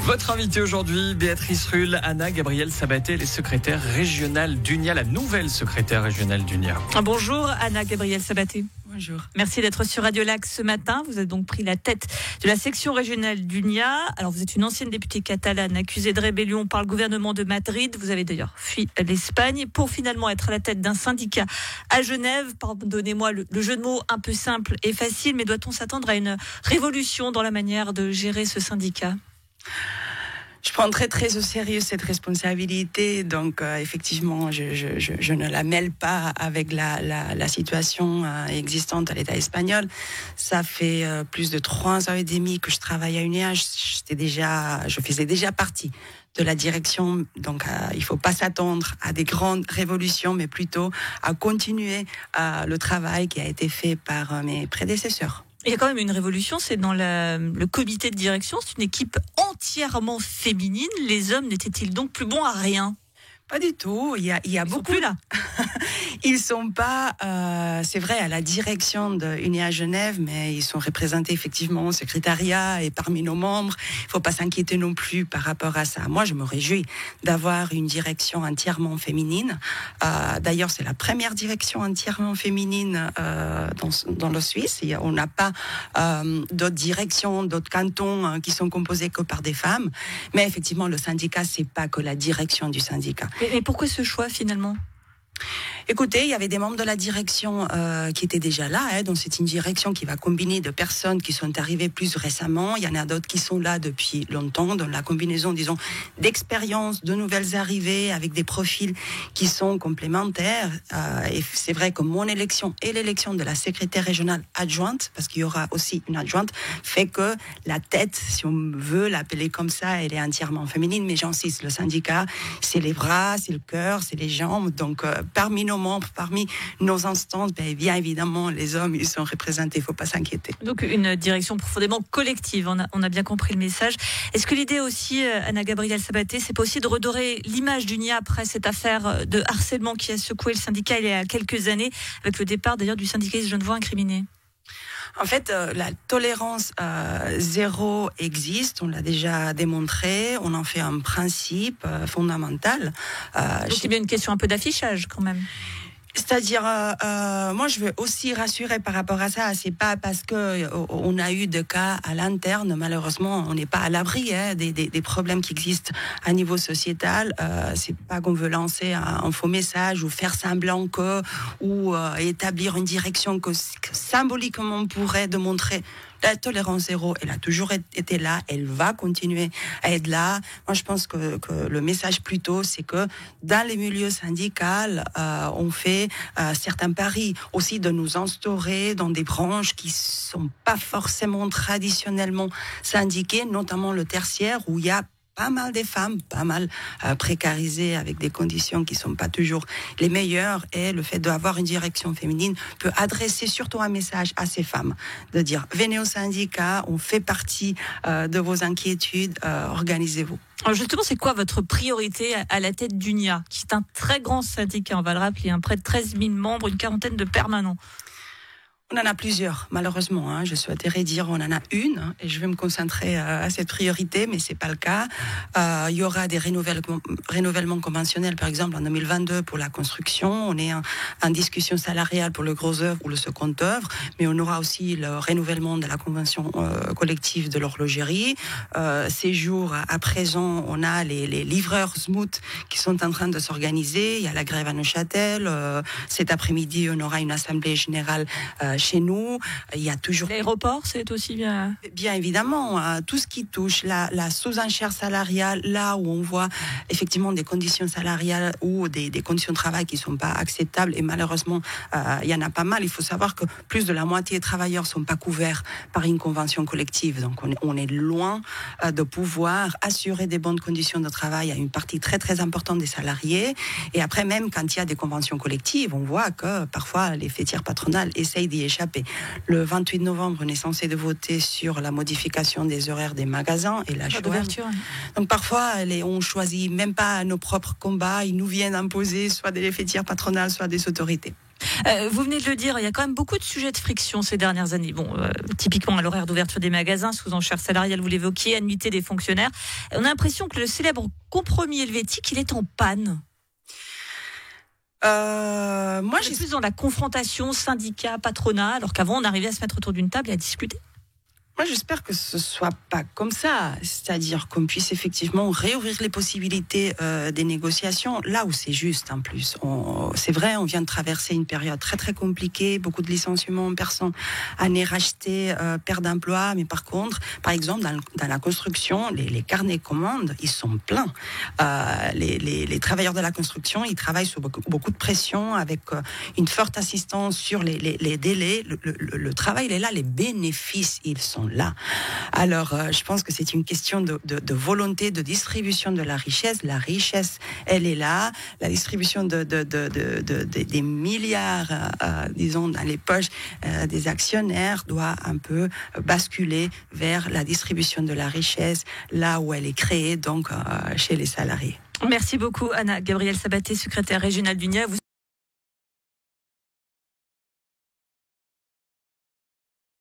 Votre invitée aujourd'hui, Béatrice Rulle, Anna Gabrielle Sabaté, les secrétaires régionales d'UNIA, la nouvelle secrétaire régionale d'UNIA. Bonjour Anna Gabrielle Sabaté. Bonjour. Merci d'être sur Radio Lac ce matin. Vous avez donc pris la tête de la section régionale d'UNIA. Alors vous êtes une ancienne députée catalane accusée de rébellion par le gouvernement de Madrid. Vous avez d'ailleurs fui l'Espagne pour finalement être à la tête d'un syndicat à Genève. Pardonnez-moi le jeu de mots un peu simple et facile, mais doit-on s'attendre à une révolution dans la manière de gérer ce syndicat ? Je prends très très au sérieux cette responsabilité, donc effectivement je ne la mêle pas avec la situation existante à l'État espagnol. Ça fait plus de 3 ans et demi que je travaille à UNIA, je faisais déjà partie de la direction, donc il faut pas s'attendre à des grandes révolutions, mais plutôt à continuer le travail qui a été fait par mes prédécesseurs. Il y a quand même une révolution, c'est dans le comité de direction, c'est une équipe entièrement féminine. Les hommes n'étaient-ils donc plus bons à rien ? Pas du tout. Il y a beaucoup. Sont plus là. Ils sont pas, c'est vrai, à la direction de UNIA Genève, mais ils sont représentés effectivement au secrétariat et parmi nos membres. Il faut pas s'inquiéter non plus par rapport à ça. Moi, je me réjouis d'avoir une direction entièrement féminine. D'ailleurs, c'est la première direction entièrement féminine dans le Suisse. On n'a pas d'autres directions, d'autres cantons qui sont composés que par des femmes. Mais effectivement, le syndicat, c'est pas que la direction du syndicat. Mais pourquoi ce choix finalement ? Écoutez, il y avait des membres de la direction qui étaient déjà là, donc c'est une direction qui va combiner de personnes qui sont arrivées plus récemment. Il y en a d'autres qui sont là depuis longtemps, dans la combinaison, disons, d'expériences, de nouvelles arrivées, avec des profils qui sont complémentaires. Et c'est vrai que mon élection et l'élection de la secrétaire régionale adjointe, parce qu'il y aura aussi une adjointe, fait que la tête, si on veut l'appeler comme ça, elle est entièrement féminine. Mais j'insiste, le syndicat, c'est les bras, c'est le cœur, c'est les jambes. Donc, parmi nos membres, parmi nos instances, bien évidemment, les hommes, ils sont représentés, il ne faut pas s'inquiéter. Donc une direction profondément collective, on a bien compris le message. Est-ce que l'idée aussi, Anna Gabrielle Sabaté, c'est pas aussi de redorer l'image d'UNIA après cette affaire de harcèlement qui a secoué le syndicat il y a quelques années, avec le départ d'ailleurs du syndicaliste genevois incriminé ? En fait, la tolérance zéro existe, on l'a déjà démontré, on en fait un principe fondamental. Donc c'est bien une question un peu d'affichage quand même. C'est-à-dire, moi, je veux aussi rassurer par rapport à ça. C'est pas parce que on a eu des cas à l'interne, malheureusement, on n'est pas à l'abri des problèmes qui existent à niveau sociétal. C'est pas qu'on veut lancer un faux message ou faire semblant que ou établir une direction que symboliquement on pourrait démontrer. La tolérance zéro, elle a toujours été là, elle va continuer à être là. Moi, je pense que le message plutôt, c'est que dans les milieux syndicaux, on fait certains paris aussi de nous instaurer dans des branches qui sont pas forcément traditionnellement syndiquées, notamment le tertiaire, où il y a pas mal des femmes, pas mal précarisées avec des conditions qui sont pas toujours les meilleures, et le fait d'avoir une direction féminine peut adresser surtout un message à ces femmes, de dire venez au syndicat, on fait partie de vos inquiétudes, organisez-vous. Alors justement, c'est quoi votre priorité à la tête d'UNIA, qui est un très grand syndicat, on va le rappeler, près de 13 000 membres, une quarantaine de permanents? On en a plusieurs, malheureusement. Je souhaiterais dire on en a une, et je vais me concentrer à cette priorité, mais c'est pas le cas. Il y aura des renouvellements conventionnels, par exemple en 2022 pour la construction. On est en discussion salariale pour le gros œuvre ou le second œuvre, mais on aura aussi le renouvellement de la convention collective de l'horlogerie. Ces jours, à présent, on a les livreurs SMUT qui sont en train de s'organiser. Il y a la grève à Neuchâtel. Cet après-midi, on aura une assemblée générale chez nous. Il y a toujours... L'aéroport, c'est aussi bien... Bien évidemment, tout ce qui touche la sous-enchère salariale, là où on voit effectivement des conditions salariales ou des conditions de travail qui ne sont pas acceptables, et malheureusement, il y en a pas mal. Il faut savoir que plus de la moitié des travailleurs ne sont pas couverts par une convention collective. Donc on est loin de pouvoir assurer des bonnes conditions de travail à une partie très très importante des salariés. Et après, même quand il y a des conventions collectives, on voit que parfois les fêtières patronales essayent d'y échapper. Le 28 novembre, on est censé de voter sur la modification des horaires des magasins et la d'ouverture. Donc parfois, on choisit même pas nos propres combats, ils nous viennent imposer soit des fêtières patronales, soit des autorités. Vous venez de le dire, il y a quand même beaucoup de sujets de friction ces dernières années. Bon, typiquement à l'horaire d'ouverture des magasins, sous enchères salariales, vous l'évoquiez, annuité des fonctionnaires. On a l'impression que le célèbre compromis helvétique, il est en panne. Moi, je suis plus dans la confrontation syndicat, patronat, alors qu'avant on arrivait à se mettre autour d'une table et à discuter. Moi, j'espère que ce soit pas comme ça, c'est-à-dire qu'on puisse effectivement réouvrir les possibilités des négociations là où c'est juste en plus. C'est vrai, on vient de traverser une période très très compliquée, beaucoup de licenciements, personnes années rachetées, perte d'emploi, mais par contre, par exemple dans la construction, les carnets commandes, ils sont pleins. Les travailleurs de la construction, ils travaillent sous beaucoup de pression, avec une forte assistance sur les délais. Le travail, il est là, les bénéfices, ils sont là. Alors, je pense que c'est une question de volonté de distribution de la richesse. La richesse, elle est là. La distribution des milliards, disons, dans les poches des actionnaires doit un peu basculer vers la distribution de la richesse, là où elle est créée, donc chez les salariés. Merci beaucoup, Anna Gabrielle Sabaté, secrétaire régionale d'UNIA.